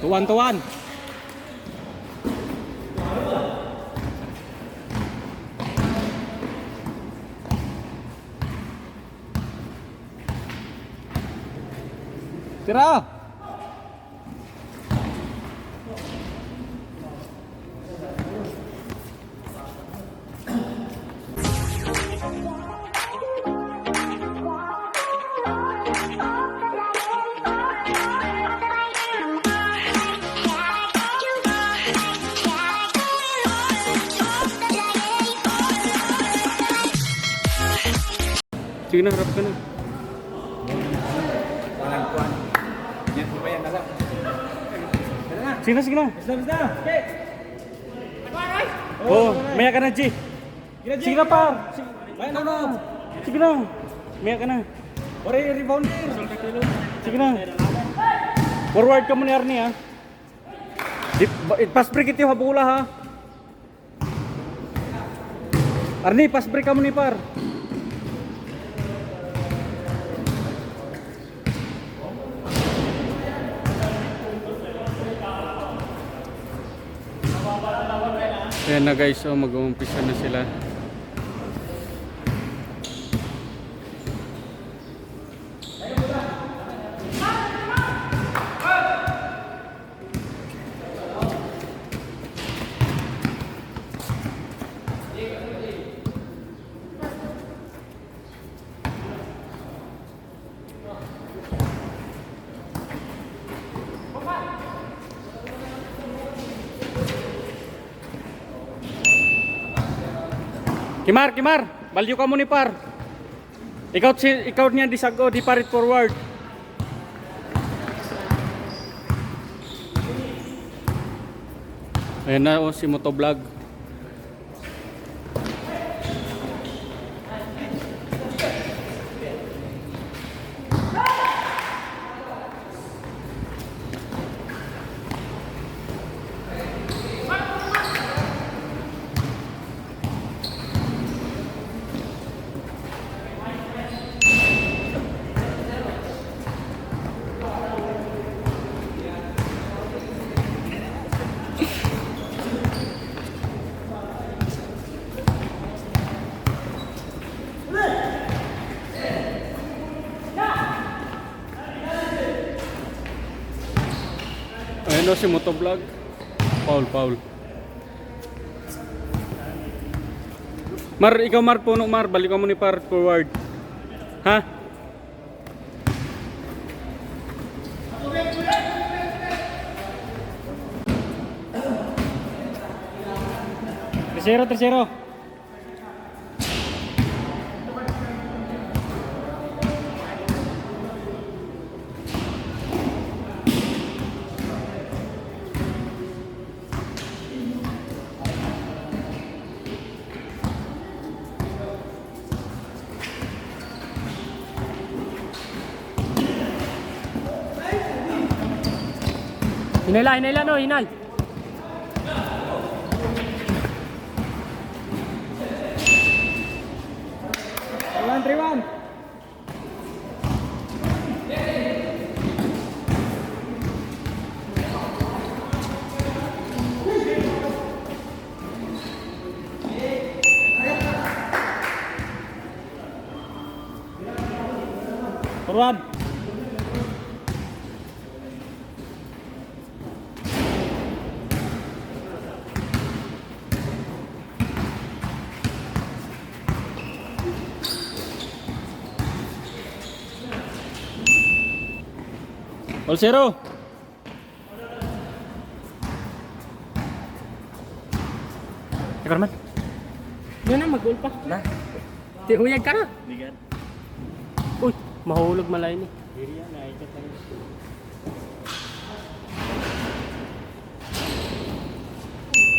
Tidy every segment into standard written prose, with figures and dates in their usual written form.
Tuwan-tuwan. Tira. Sige na, harap ka na. Walang kuhan. Yan po ba yan nasa? Sige na, sige na. Basta. Okay. Oh, maya ka na, G. Sige na, par. Bayan na. Sige na. Maya ka na. Ore, rebounder. Sige na. Forward ka mo ni Arnie, ha. Pass break ito, habula, ha. Arnie, pass break ka mo ni par. Ayan na guys, so mag-uumpisa na sila. Kimar, balyo ka mo ni par. Ikaw niya disago, di parit forward. Ayan na oh, si Motovlog. Ayan o si Motovlog. Paul. Mar, ikaw puno Mar, balik ka mo ni par forward. Ha? Tercero. Hinay no, hinay. Triwan. Forward. All zero. Ikaw naman. Yun na, mag-goal pa. Na. Huyag ka na. Bigat. Uy, mahulog malay ni. Diri yan, naikat na rin.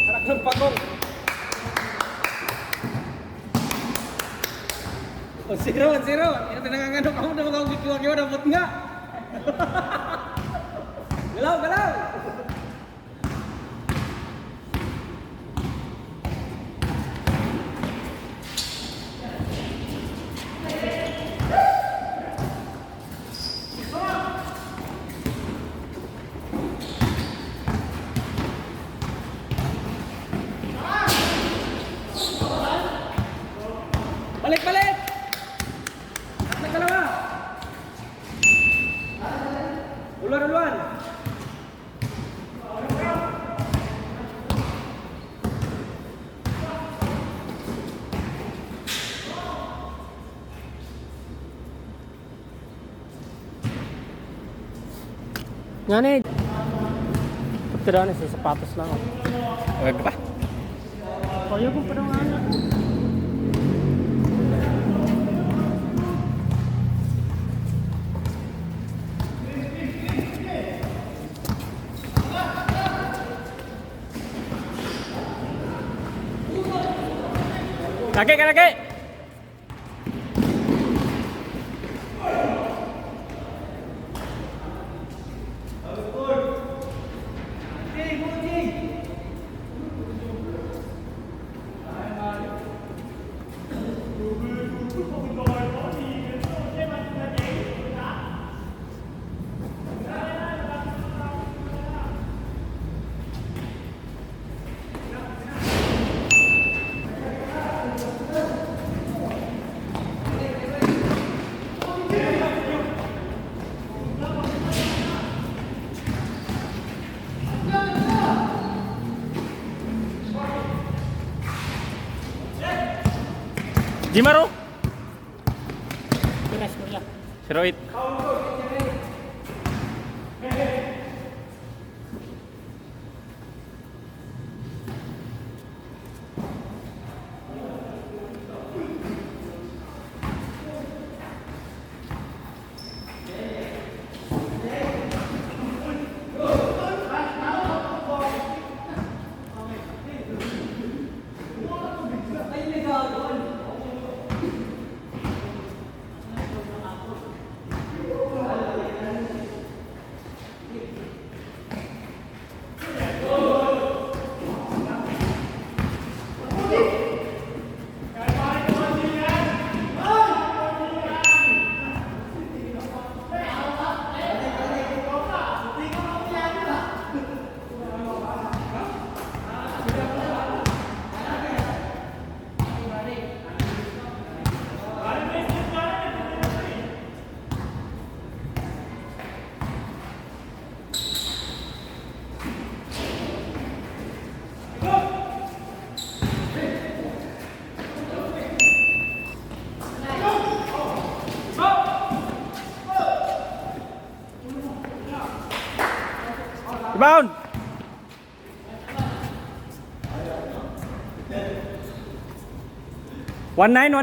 Harap ng pagong. Zero. Yan, pinangangano ka mo na magkakakiwa dapat nga. Galaw. Duluan. Nga nih. Pagtiraan sa sapatos lang. Wag pa. Kaya kung parang anak. Laki. Jimaro. Beres kuliah. 08. Rebound. One nine.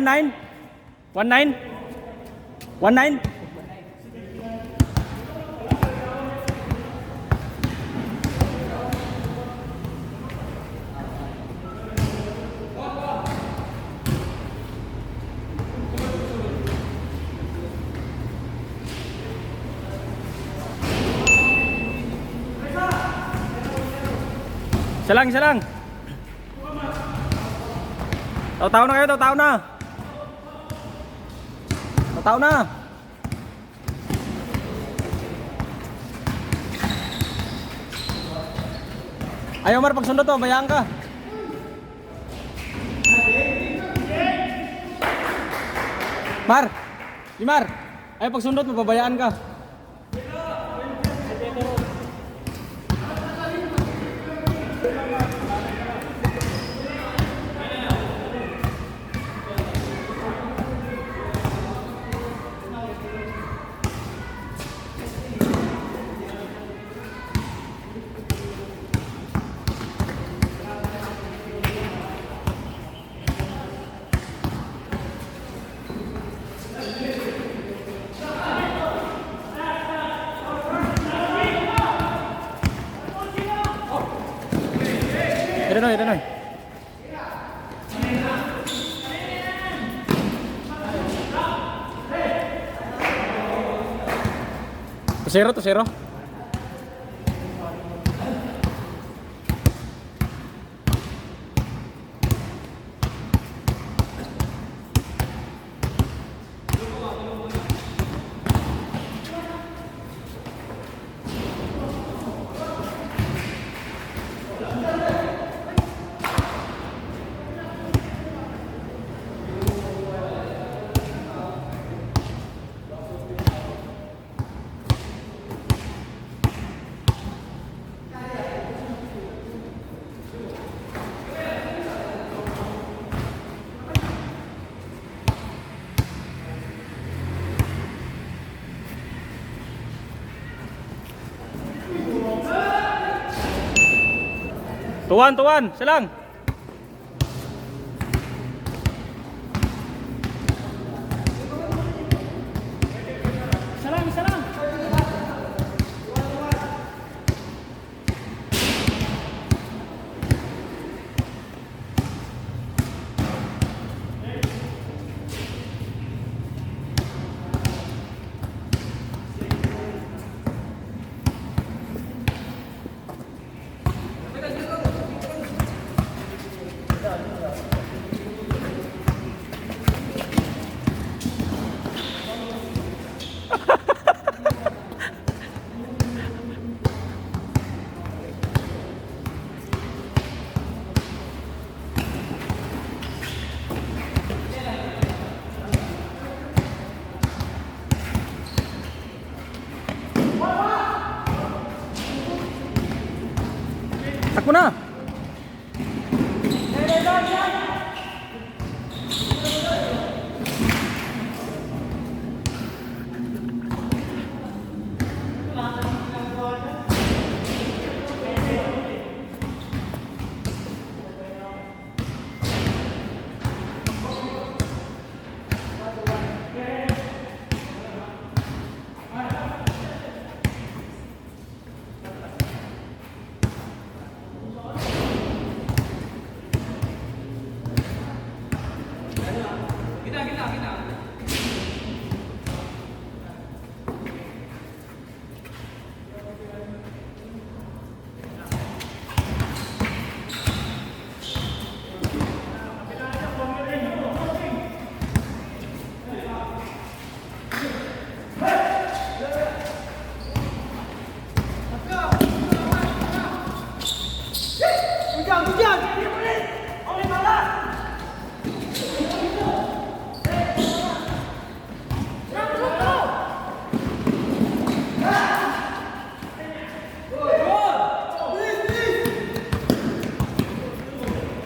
Isa lang. Taw-taw na kayo, taw-taw na. Ayaw Mar, pagsundo to, bayaan ka. Mar, ayaw pagsundot, mababayaan ka. Ito na. To zero. Tuwan, tuwan. Isa lang. Isa lang, isa lang. Takbo na.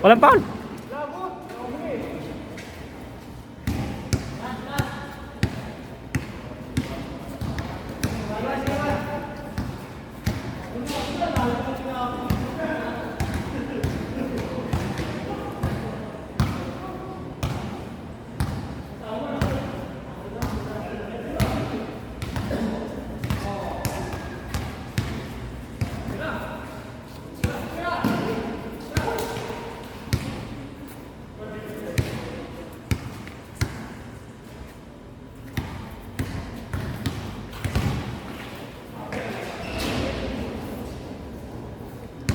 Walang foul.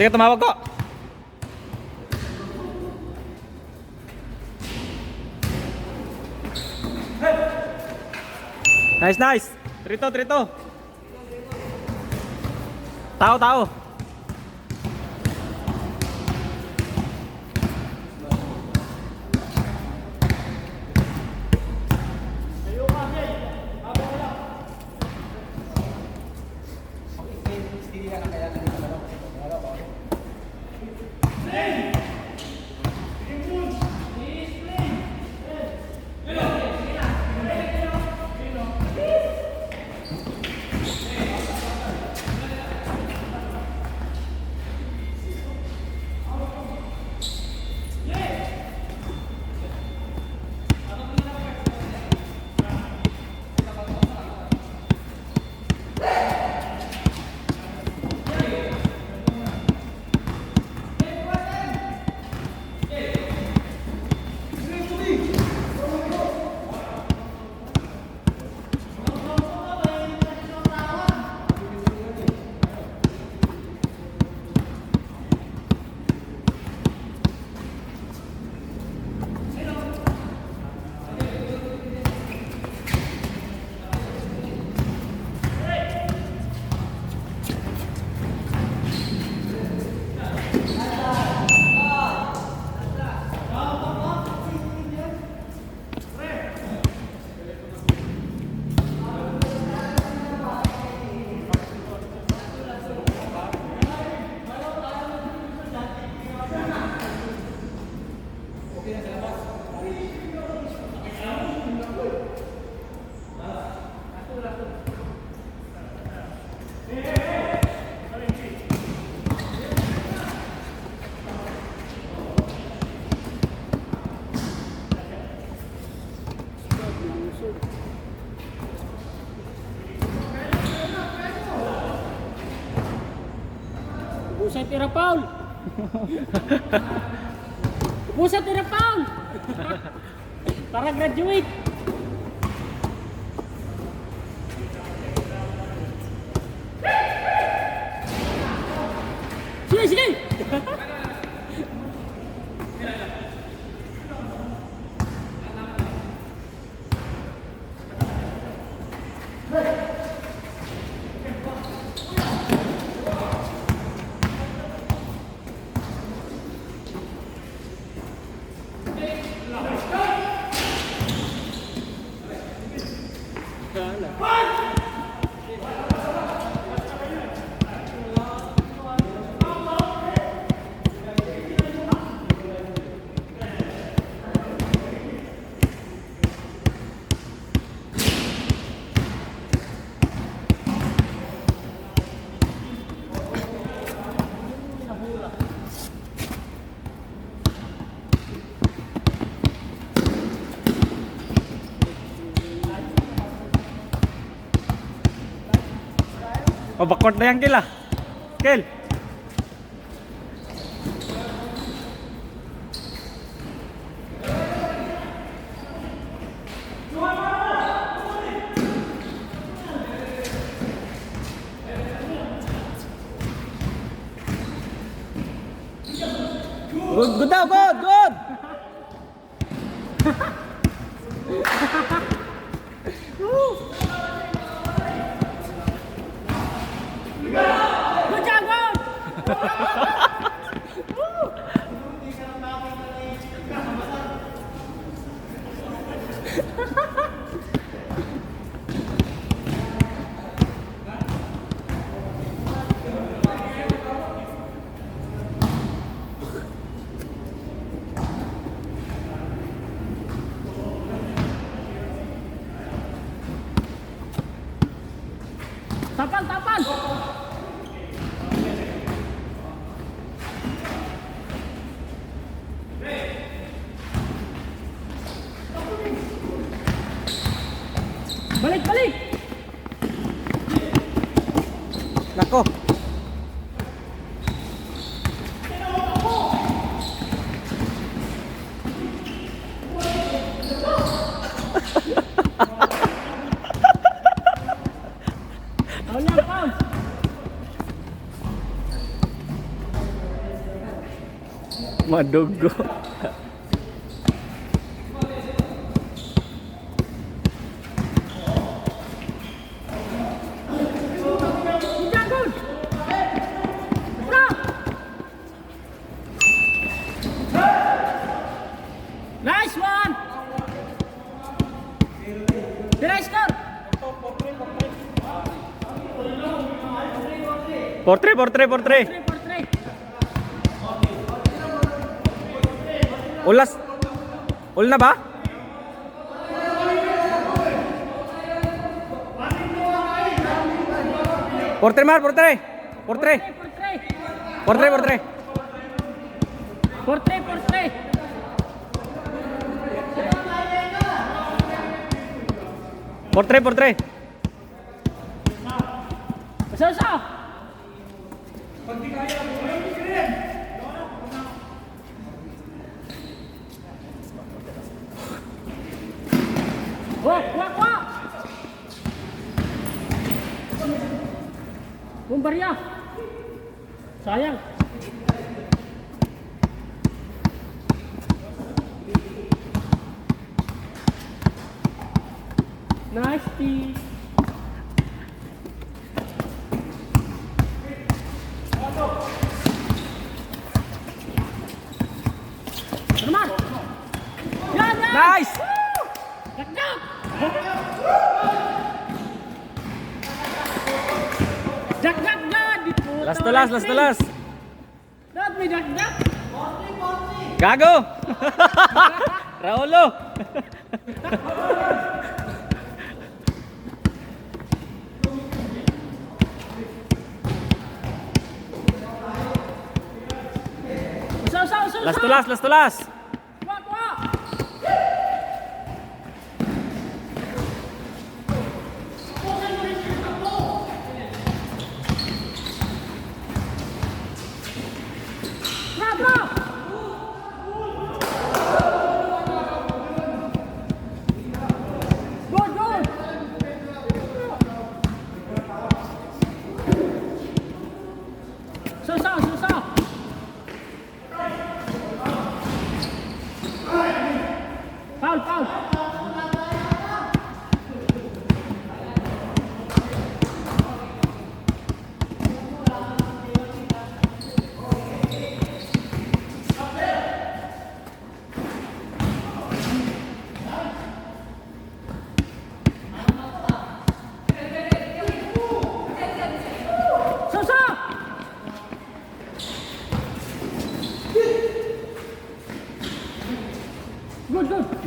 Hindi ka tumawag ko. Nice, nice. Trito, trito. Tao, tao. Pusat tira Paul. Pusat tira Paul. Para graduate. Sige, sige. Oh, backcourt na yan, Kel ah. Kel. Good daw, good. Good job, Paul. Tapan, tapan. Balik, balik. Nako. Tahu niya, Paul. Madugo. Good job, good. Bra. Nice one. Nice score. 4-3. 3 for 3. Ulas. Ul na ba? Portre mar, portre. Portre. 4-3. 4-3. 4-3. Portre. Usa. Kuha. Bumbarya. Sayang. Nice tee. Teman. Yan. Nice! Dagdag. Dagdag na. Last to last. Dad, may dagdag. Gago! Raulo! Usa. Last to last. Kuha.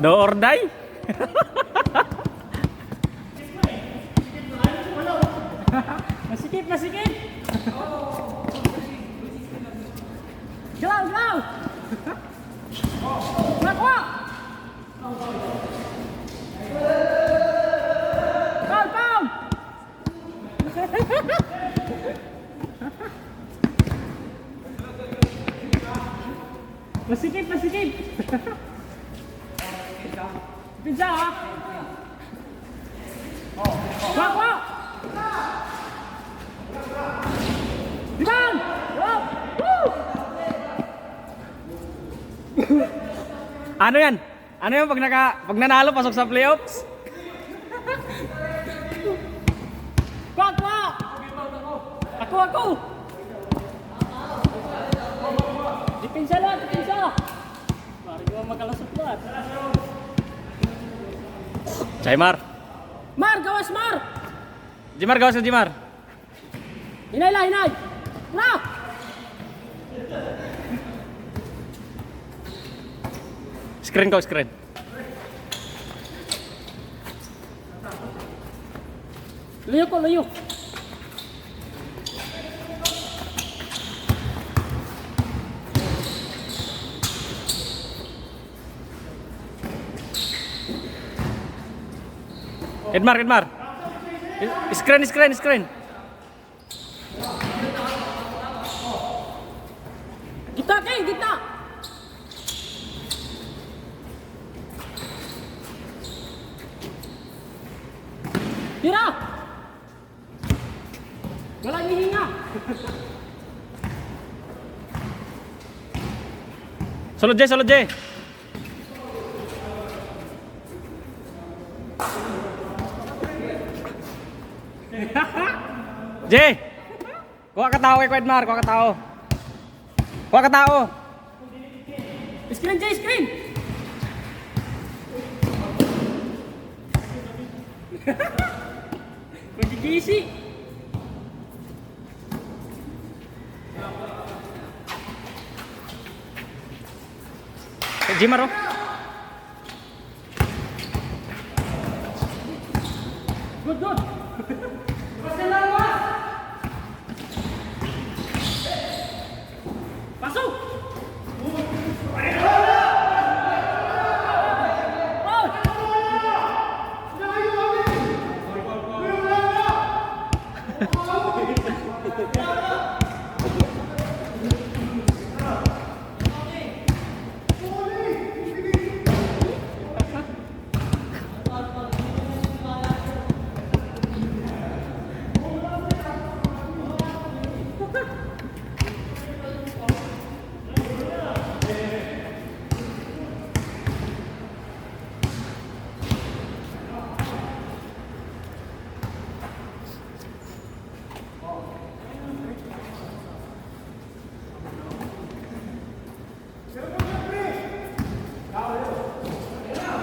Do or die? Masikip, masikip! Galaw, galaw! Nakuha! Foul, foul! Masikip, masikip! Pizza, ha? Kuha, kuha! Diban! Woo! Ano yan? Ano yan pag nanalo pasok sa playoffs? Kuha, kuha! Ako, ako! Dipinsa lang, dipinsa! Pari ko makalasot lahat. Jaimar. Mar, gawas, Mar! Jimar, gawas ka Jimar. Hinay lang, hinay! Na! Screen ko, screen. Layo ko, layo! Edmar, Edmar. Screen, screen, screen. Gitna, kay, gitna! Tira! Walang hihinga! Sulod Jay, sulod Jay. Jay! Kuha ka tao kay Edmar, kuha ka tao. Kuha ka tao. Screen, Jay, screen! Magigisi! Kay Jimar oh. Good, good! Pasok! Oh!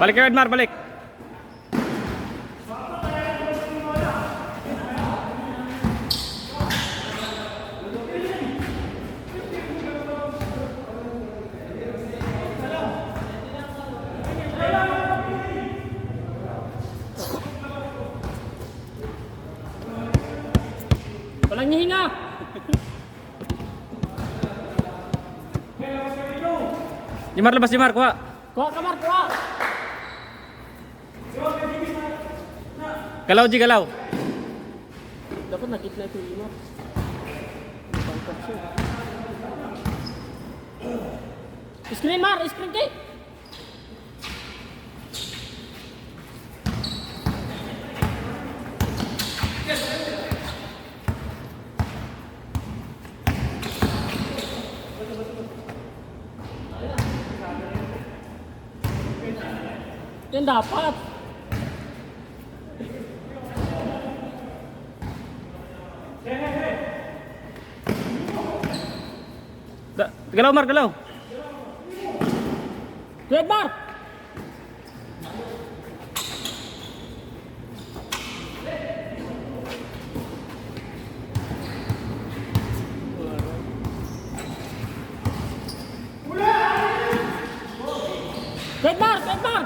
Balik kay Edmar, balik. Walang hihinga! Jimar labas Jimar, kuha. Kuha ka, Mar, kuha! Galaw Ji, galaw. Dapat nakita ito yung Mar. Pangkat siya. Screen, Mar! Screen, kay! Yan dapat. Galaw Mar, galaw. Red Mar! Red Mar! Red Mar!